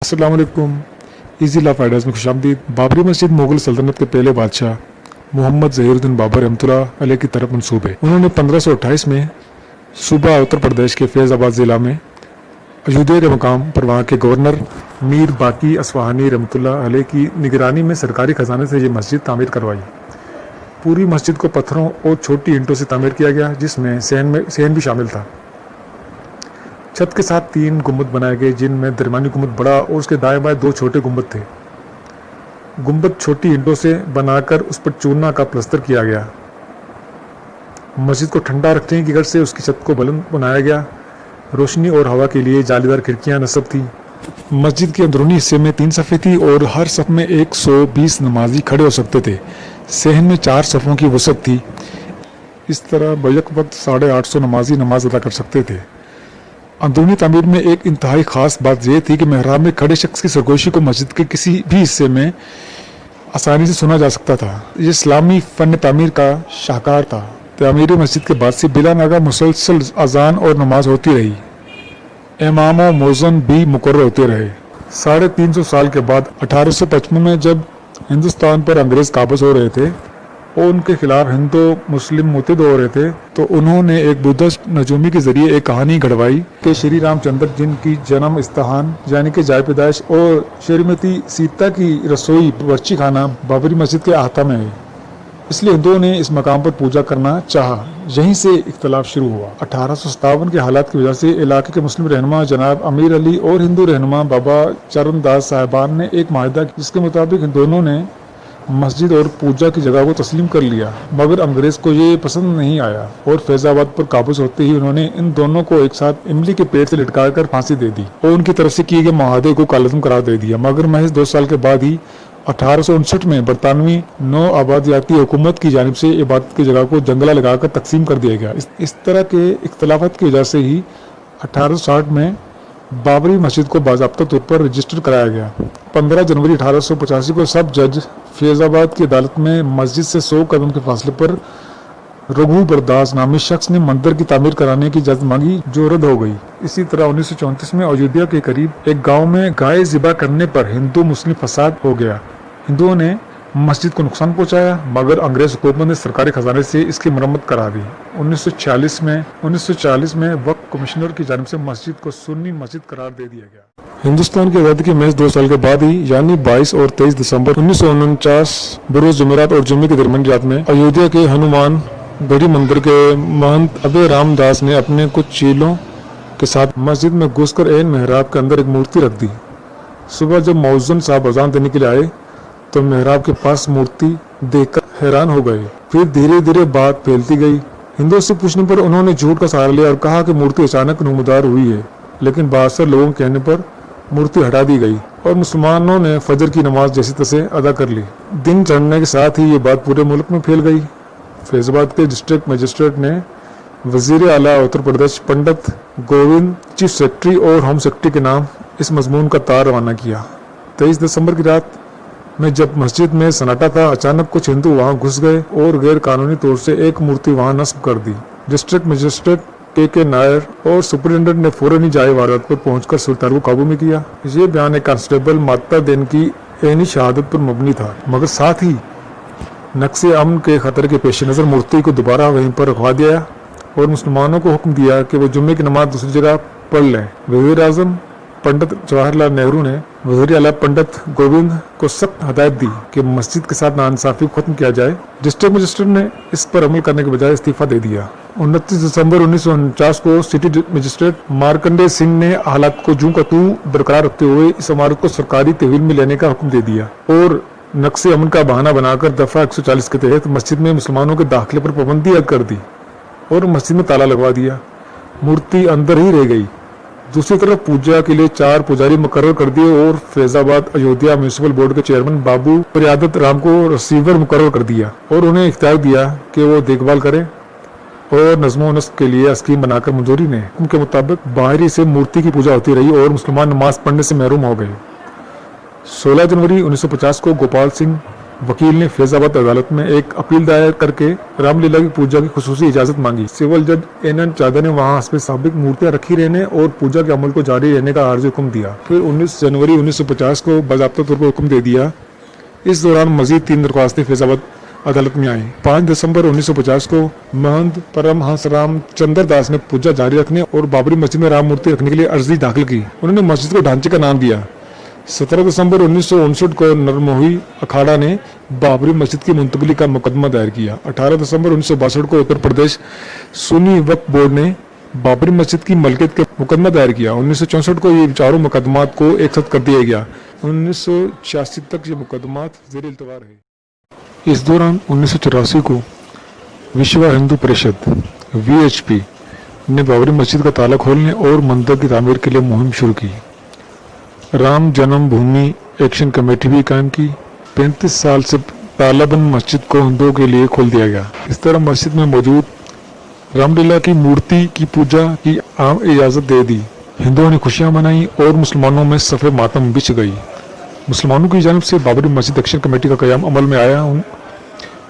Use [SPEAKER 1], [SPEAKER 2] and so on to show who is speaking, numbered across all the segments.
[SPEAKER 1] अस्सलाम वालेकुम। इजी ला फाइडर्स में खुशामदीद। बाबरी मस्जिद मुगल सल्तनत के पहले बादशाह मोहम्मद ज़हीरुद्दीन बाबर रहमतुल्लाह अलैह की तरफ मंसूब है। उन्होंने 1528 में सूबा उत्तर प्रदेश के फैज़ाबाद ज़िला में अयोध्या के मकाम पर वहाँ के गवर्नर मीर बाकी अस्फहानी रहमतुल्लाह अलैह की निगरानी में सरकारी खजाने से ये मस्जिद तामीर करवाई। पूरी मस्जिद को पत्थरों और छोटी ईंटों से तामीर किया गया, जिसमें सहन भी शामिल था। छत के साथ 3 गुंबद बनाए गए, जिनमें दरमियानी गुंबद बड़ा और उसके दाएं बाएं 2 छोटे गुंबद थे। गुंबद छोटी ईंटों से बनाकर उस पर चूना का प्लस्तर किया गया। मस्जिद को ठंडा रखने की गर्ज से उसकी छत को बुलंद बनाया गया। रोशनी और हवा के लिए जालीदार खिड़कियां नस्ब थी। मस्जिद के अंदरूनी हिस्से में 3 सफ़े थी और हर सफ़ में 120 नमाजी खड़े हो सकते थे। सहन में 4 सफ़ों की वसअत थी। इस तरह बैक वक्त 850 नमाजी नमाज अदा कर सकते थे। अंदरूनी तामीर में एक इंतहाई ख़ास बात यह थी कि मेहराब में खड़े शख्स की सरगोशी को मस्जिद के किसी भी हिस्से में आसानी से सुना जा सकता था। ये इस्लामी फ़न तामीर का शाहकार था। तामीर मस्जिद के बाद से बिला नागा मुसलसल अजान और नमाज होती रही। इमाम और मौज़न भी मुकर्रर होते रहे। 350 साल के बाद 1855 में जब हिंदुस्तान पर अंग्रेज़ काबज़ हो रहे थे और उनके खिलाफ हिंदू मुस्लिम मुतहिद हो रहे थे, तो उन्होंने एक बुद्धिस्ट नजूमी के जरिए एक कहानी घड़वाई कि श्री रामचंद्र जिनकी जन्म इस्ताहान यानी कि जाय पैदाइश और श्रीमती सीता की रसोई बर्ची खाना बाबरी मस्जिद के अहाता में है, इसलिए हिंदुओं ने इस मकाम पर पूजा करना चाहा। यहीं से इख्तलाफ शुरू हुआ। 1857 के हालात की वजह से इलाके के मुस्लिम रहनुमा जनाब अमीर अली और हिंदू रहनुमा बाबा चरणदास साहिबान ने एक माहिदा, जिसके मुताबिक इन दोनों ने मस्जिद और पूजा की जगह को तस्लीम कर लिया, मगर अंग्रेज को ये पसंद नहीं आया और फैजाबाद पर काबूज होते ही उन्होंने इन दोनों को एक साथ इमली के पेड़ से लटकाकर फांसी दे दी और उनकी तरफ से किए गए मुआहदे को कालअदम करार दे दिया। मगर महज 2 साल के बाद ही 1859 में बरतानवी नौ आबादियाती हुकूमत की जानिब से इबादत की जगह को जंगला लगाकर तकसीम कर दिया गया। इस तरह के इख्तलाफात की वजह से ही 1860 में बाबरी मस्जिद को बाज़ाब्ता तौर पर रजिस्टर कराया गया। 15 जनवरी 1885 को सब जज फैजाबाद की अदालत में मस्जिद से 100 कदम के फासले पर रघु बरदास नामी शख्स ने मंदिर की तामीर कराने की इजाज़त मांगी, जो रद्द हो गई। इसी तरह 1934 में अयोध्या के करीब एक गांव में गाय ज़िबा करने पर हिंदू मुस्लिम फसाद हो गया। हिंदुओं ने मस्जिद को नुकसान पहुंचाया, मगर अंग्रेज हुकूमत ने सरकारी खजाने से इसकी मरम्मत करा दी। 1940 में वक्फ कमिश्नर की जानिब से मस्जिद को सुन्नी मस्जिद करार दे दिया गया। हिंदुस्तान की आज़ादी के महज 2 साल के बाद ही यानी 22 और 23 दिसंबर 1949 बरोज जुमेरात और जुम्मे के दरमियान रात में अयोध्या के हनुमान गढ़ी मंदिर के महंत अबे रामदास ने अपने कुछ चेलों के साथ मस्जिद में घुसकर ऐन मेहराब के अंदर एक मूर्ति रख दी। सुबह जब मौज़न साहब अजान देने के लिए आए तो मेहराब के पास मूर्ति देखकर हैरान हो गए। फिर धीरे धीरे बात फैलती गई। हिंदुओं से पूछने पर उन्होंने झूठ का सहारा लिया और कहा कि मूर्ति अचानक नमूदार हुई है, लेकिन बासर लोगों के कहने पर मूर्ति हटा दी गई और मुसलमानों ने फजर की नमाज जैसी तसे अदा कर ली। दिन चढ़ने के साथ ही ये बात पूरे मुल्क में फैल गई। फैजाबाद के डिस्ट्रिक्ट मजिस्ट्रेट ने वजीर आला उत्तर प्रदेश पंडित गोविंद चीफ सेक्रेटरी और होम सेक्रेटरी के नाम इस मजमून का तार रवाना किया। 23 दिसंबर की रात में जब मस्जिद में सन्नाटा था, अचानक कुछ हिंदू वहां घुस गए और गैर कानूनी तौर से एक मूर्ति वहां नस्ब कर दी। डिस्ट्रिक्ट मजिस्ट्रेट के नायर और सुपरिटेंडेंट ने फौरन ही जाए वारदात पर पहुंचकर सुल्तान को काबू में किया। ये बयान एक कांस्टेबल माता देन की ऐनी शहादत पर मबनी था, मगर साथ ही नक्शे अमन के खतरे के पेश नज़र मूर्ति को दोबारा वहीं पर रखवा दिया और मुसलमानों को हुक्म दिया कि वो जुम्मे की नमाज दूसरी जगह पढ़ लें। वज़ीर आज़म पंडित जवाहरलाल नेहरू ने वज़ीर आला पंडित गोविंद को सख्त हदायत दी कि मस्जिद के साथ नाइंसाफी को खत्म किया जाए। डिस्ट्रिक्ट मजिस्ट्रेट ने इस पर अमल करने के बजाय इस्तीफा दे दिया। 29 दिसंबर 1949 को सिटी मजिस्ट्रेट मार्कंडेय सिंह ने हालात को जूं का तू बरकरार रखते हुए इस इमारत को सरकारी तहवील में लेने का हुक्म दे दिया और नक्शे अमन का बहाना बनाकर दफा 140 के तहत मस्जिद में मुसलमानों के दाखिले पर पाबंदी ऐड कर दी और मस्जिद में ताला लगवा दिया। मूर्ति अंदर ही रह गई। दूसरी तरफ पूजा के लिए 4 पुजारी मुकर्रर कर दिए और फैजाबाद अयोध्या म्यूनिसिपल बोर्ड के चेयरमैन बाबू प्रियादत राम को रिसीवर मुकर्रर कर दिया और उन्हें इख्तियार दिया कि वो देखभाल करें और नज़्म व नस्ब के लिए स्कीम बनाकर मंजूरी ने उनके मुताबिक बाहरी से मूर्ति की पूजा होती रही और मुसलमान नमाज पढ़ने से महरूम हो गए। 16 जनवरी 1950 को गोपाल सिंह वकील ने फैजाबाद अदालत में एक अपील दायर करके रामलीला की पूजा की खुसूसी इजाजत मांगी। सिविल जज एन चादा ने वहां पे साबिक मूर्तियां रखी रहने और पूजा के अमल को जारी रहने का आर्जी हुक्म दिया। फिर 19 जनवरी 1950 को बाज़ाब्ता तौर पर हुक्म दे दिया। इस दौरान मजीद 3 दरख्वास्तें फैजाबाद अदालत में आई। 5 दिसंबर 1950 को महंत परमहंस रामचंद्र दास ने पूजा जारी रखने और बाबरी मस्जिद में राम मूर्ति रखने के लिए अर्जी दाखिल की। उन्होंने मस्जिद को ढांचे का नाम दिया। 17 दिसंबर 1959 को नरमोही अखाड़ा ने बाबरी मस्जिद की मुंतकली का मुकदमा दायर किया। 18 दिसंबर 1962 को उत्तर प्रदेश सुन्नी वक्फ बोर्ड ने बाबरी मस्जिद की मलकियत के मुकदमा दायर किया। 1964 को ये चारों मुकदमात को एक साथ कर दिया गया। 1986 तक ये मुकदमात ज़ेर इल्तवा रहे। इस दौरान 1984 को विश्व हिंदू परिषद (VHP) ने बाबरी मस्जिद का ताला खोलने और मंदिर की तामीर के लिए मुहिम शुरू की। राम जन्मभूमि एक्शन कमेटी भी कायम की। 35 साल से तालाबंद मस्जिद को हिंदुओं के लिए खोल दिया गया। इस तरह मस्जिद में मौजूद रामलीला की मूर्ति की पूजा की आम इजाज़त दे दी। हिंदुओं ने खुशियां मनाई और मुसलमानों में सफ़े मातम बिछ गई। मुसलमानों की जानब से बाबरी मस्जिद एक्शन कमेटी का क़याम अमल में आया।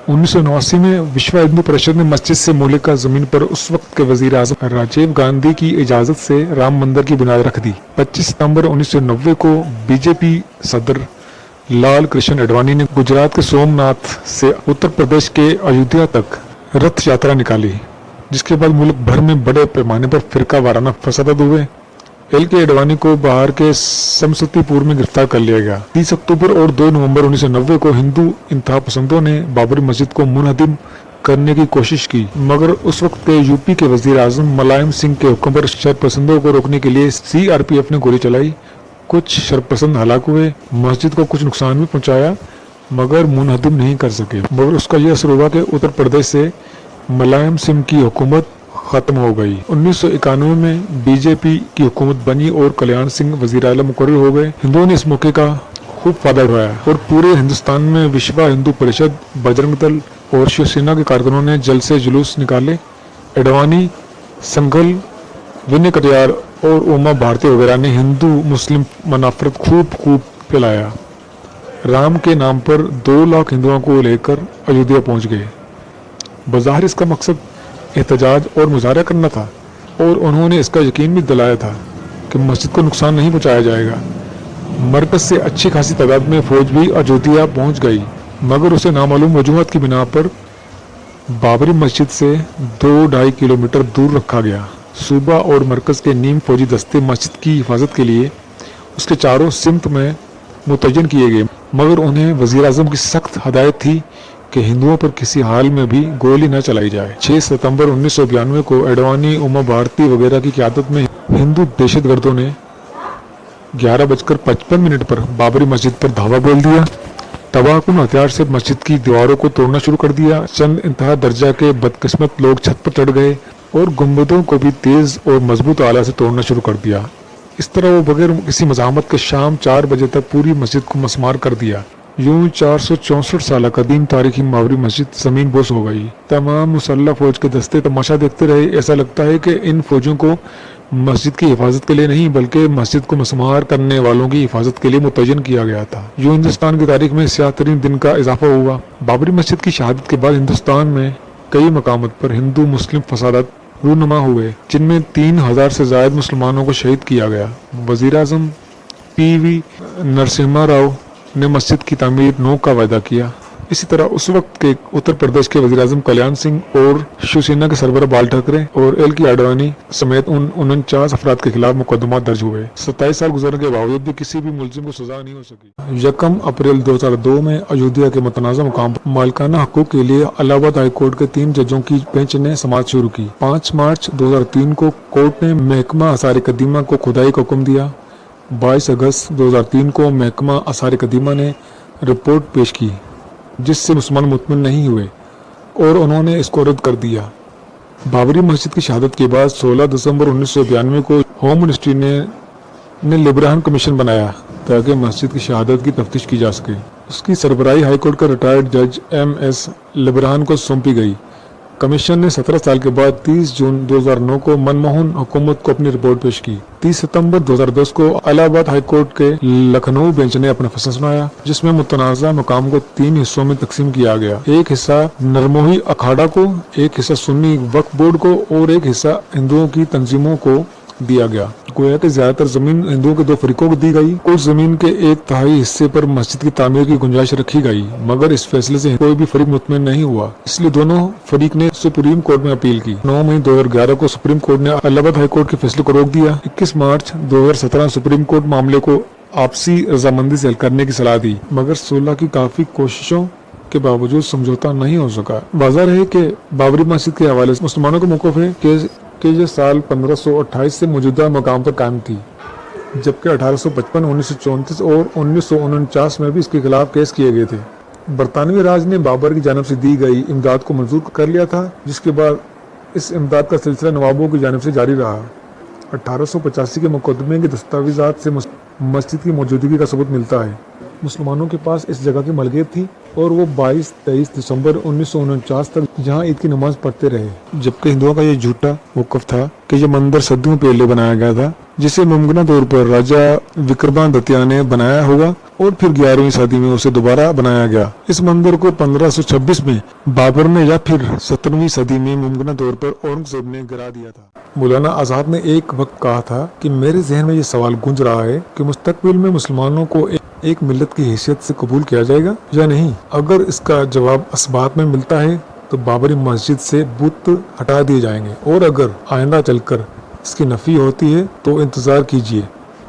[SPEAKER 1] 1989 में विश्व हिंदू परिषद ने मस्जिद से मुल्का ज़मीन पर उस वक्त के वज़ीर आज़म राजीव गांधी की इजाज़त से राम मंदिर की बुनियाद रख दी। 25 सितंबर 1990 को बीजेपी सदर लाल कृष्ण आडवाणी ने गुजरात के सोमनाथ से उत्तर प्रदेश के अयोध्या तक रथ यात्रा निकाली, जिसके बाद मुल्क भर में बड़े पैमाने पर फिरका वाराना फसादात हुए। LK आडवाणी को बाहर के समस्तीपुर में गिरफ्तार कर लिया गया। 30 अक्टूबर और 2 नवंबर 1990 को हिंदू इंतहा पसंदों ने बाबरी मस्जिद को मुनहदिम करने की कोशिश की, मगर उस वक्त के यूपी के वजीर आजम मुलायम सिंह के हुक्म पर शरपसंदों को रोकने के लिए CRPF ने गोली चलाई। कुछ शरपसंद हलाक हुए। मस्जिद को कुछ नुकसान भी पहुंचाया, मगर मुनहदिम नहीं कर सके। मगर उसका यह असर हुआ कि उत्तर प्रदेश से मुलायम सिंह की हुकूमत खत्म हो गई। 1991 में बीजेपी की हुकूमत बनी और कल्याण सिंह वजीर आला मुकर्रर हो गए। हिंदुओं ने इस मौके का खूब फायदा उठाया और पूरे हिंदुस्तान में विश्व हिंदू परिषद, बजरंग दल और शिवसेना के कारकुनों ने जलसे जुलूस निकाले। आडवाणी, संघल, विनय कटियार और उमा भारती वगैरह ने हिंदू मुस्लिम मनाफरत खूब फैलाया। राम के नाम पर 2 लाख हिंदुओं को लेकर अयोध्या पहुंच गए। बाज़ाहिर इसका मकसद एहतजाज और मुजाहरा करना था और उन्होंने इसका यकीन भी दिलाया था कि मस्जिद को नुकसान नहीं पहुंचाया जाएगा। मरकज से अच्छी खासी तादाद में फौज भी अयोध्या पहुंच गई, मगर उसे नामालूम वजूहात की बिना पर बाबरी मस्जिद से 2-2.5 किलोमीटर दूर रखा गया। सूबा और मरकज के नीम फौजी दस्ते मस्जिद की हिफाजत के लिए उसके चारों सिमत में मुतय्यन किए गए, मगर उन्हें वजीर आज़म की सख्त हदायत थी कि हिंदुओं पर किसी हाल में भी गोली न चलाई जाए। 6 सितंबर 1992 को आडवाणी, उमा भारती वगैरह की क़यादत में हिंदू दहशतगर्दों ने 11:55 पर बाबरी मस्जिद पर धावा बोल दिया। तबाहकुन हथियार से मस्जिद की दीवारों को तोड़ना शुरू कर दिया। चंद इंतहा दर्जा के बदकिस्मत लोग छत पर चढ़ गए और गुंबदों को भी तेज और मजबूत आला से तोड़ना शुरू कर दिया। इस तरह वो बगैर किसी मज़ाहमत के शाम 4 बजे तक पूरी मस्जिद को मसमार कर दिया। यूं 464 साल कदीम तारीखी बाबरी मस्जिद जमीन बोस हो गई। तमाम मुसल्लह फौज के दस्ते तमाशा देखते रहे। ऐसा लगता है कि इन फौजों को मस्जिद की हिफाजत के लिए नहीं, बल्कि मस्जिद को मसमार करने वालों की हिफाजत के लिए मुतय्यन किया गया था। यूं हिंदुस्तान की तारीख में स्याह तरीन दिन का इजाफा हुआ। बाबरी मस्जिद की शहादत के बाद हिंदुस्तान में कई मकामत पर हिंदू मुस्लिम फसादात रूनुमा हुए, जिनमें 3000 से ज्यादा मुसलमानों को शहीद किया गया। वजीर आज़म PV नरसिम्हा राव ने मस्जिद की तामीर 9 का वायदा किया। इसी तरह उस वक्त के उत्तर प्रदेश के वजीर आज़म कल्याण सिंह और शिवसेना के सरबराह बाल ठाकरे और LK आडवाणी समेत उन 49 अफराद के खिलाफ मुकदमा दर्ज हुए। 27 साल गुजरने के बावजूद भी किसी भी मुलजिम को सजा नहीं हो सकी। 1 अप्रैल 2002 में अयोध्या के मुतनाज़ा मुकाम पर मालिकाना हकूक़ के लिए इलाहाबाद हाई कोर्ट के 3 जजों की बेंच ने समाअत शुरू की। 5 मार्च 2003 को कोर्ट ने महकमा आसार कदीमा को खुदाई का हुक्म दिया। 22 अगस्त 2003 को महकमा आसार कदीमा ने रिपोर्ट पेश की, जिससे मुसलमान मुतमईन नहीं हुए और उन्होंने इसको रद्द कर दिया। बाबरी मस्जिद की शहादत के बाद 16 दिसंबर 1992 को होम मिनिस्ट्री ने लिब्राहन कमीशन बनाया ताकि मस्जिद की शहादत की तफ्तीश की जा सके। उसकी सरबराही हाईकोर्ट का रिटायर्ड जज MS लिब्राहन को सौंपी गई। कमीशन ने 17 साल के बाद 30 जून 2009 को मनमोहन हुकूमत को अपनी रिपोर्ट पेश की। 30 सितंबर 2010 को इलाहाबाद हाई कोर्ट के लखनऊ बेंच ने अपना फैसला सुनाया, जिसमें मुतनाज़ा मकाम को 3 हिस्सों में तकसीम किया गया। एक हिस्सा नरमोही अखाड़ा को, एक हिस्सा सुन्नी वक्फ बोर्ड को और एक हिस्सा हिंदुओं की तंजीमों को दिया गया। गोया कि ज्यादातर जमीन हिंदुओं के 2 फरीकों को दी गई। कुछ जमीन के 1/3 हिस्से पर मस्जिद की तामीर की गुंजाइश रखी गई, मगर इस फैसले से कोई भी फरीक मुतमईन नहीं हुआ, इसलिए दोनों फरीक ने सुप्रीम कोर्ट में अपील की। 9 मई 2011 को सुप्रीम कोर्ट ने इलाहाबाद हाई कोर्ट के फैसले को रोक दिया। 21 मार्च 2017 सुप्रीम कोर्ट मामले को आपसी रजामंदी से हल करने की सलाह दी, मगर सुलह की काफी कोशिशों के बावजूद समझौता नहीं हो सका। वाज़ह है कि बाबरी मस्जिद के हवाले से मुसलमानों को मौक़िफ़ है कि ये साल 1528 से मौजूदा मकाम पर कायम थी, जबकि 1855, 1934 और 1949 में भी इसके खिलाफ केस किए गए थे। बरतानवी राज ने बाबर की जानिब से दी गई इमदाद को मंजूर कर लिया था, जिसके बाद इस इमदाद का सिलसिला नवाबों की जानिब से जारी रहा। 1885 के मुकदमे के दस्तावेजात से मस्जिद की मौजूदगी का सबूत मिलता है। मुसलमानों के पास इस जगह की मलकियत थी और वो 22-23 दिसंबर 1949 तक यहाँ ईद की नमाज पढ़ते रहे, जबकि हिंदुओं का ये झूठा मौक़िफ़ था कि यह मंदिर सदियों पहले बनाया गया था, जिसे मुमकिन तौर पर राजा विक्रमादित्य ने बनाया होगा और फिर 11वीं सदी में उसे दोबारा बनाया गया। इस मंदिर को 1526 में बाबर ने या फिर 17वीं सदी में मुमकिन तौर पर औरंगजेब ने गिरा दिया था। मौलाना आज़ाद ने एक वक्त कहा था कि मेरे जहन में ये सवाल गूंज रहा है कि मुस्तकबिल में मुसलमानों को एक मिल्लत की हैसियत से कबूल किया जाएगा या नहीं। अगर इसका जवाब असबात में मिलता है तो बाबरी मस्जिद से बुत हटा दिए जाएंगे, और अगर आइंदा चलकर इसकी नफी होती है तो इंतजार कीजिए,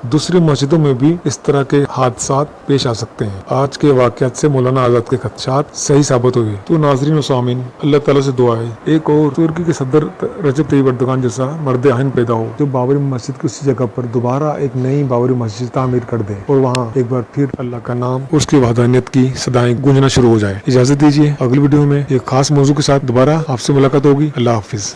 [SPEAKER 1] दूसरी मस्जिदों में भी इस तरह के हादसात पेश आ सकते हैं। आज के वाक़यात से मौलाना आज़ाद के खदशात सही साबित हुए। तो नाज़रीन व सामीन, अल्लाह ताला से दुआ है एक और तुर्की के सदर रजब तय्यब एर्दोगान जैसा मर्द आइन पैदा हो, जो बाबरी मस्जिद की उसी जगह पर दोबारा एक नई बाबरी मस्जिद तामीर कर दे और वहाँ एक बार फिर अल्लाह का नाम और उसकी वहदानियत की सदाएं गूंजना शुरू हो जाए। इजाज़त दीजिए, अगली वीडियो में एक खास मौजू के साथ दोबारा आपसे मुलाकात होगी। अल्लाह हाफिज।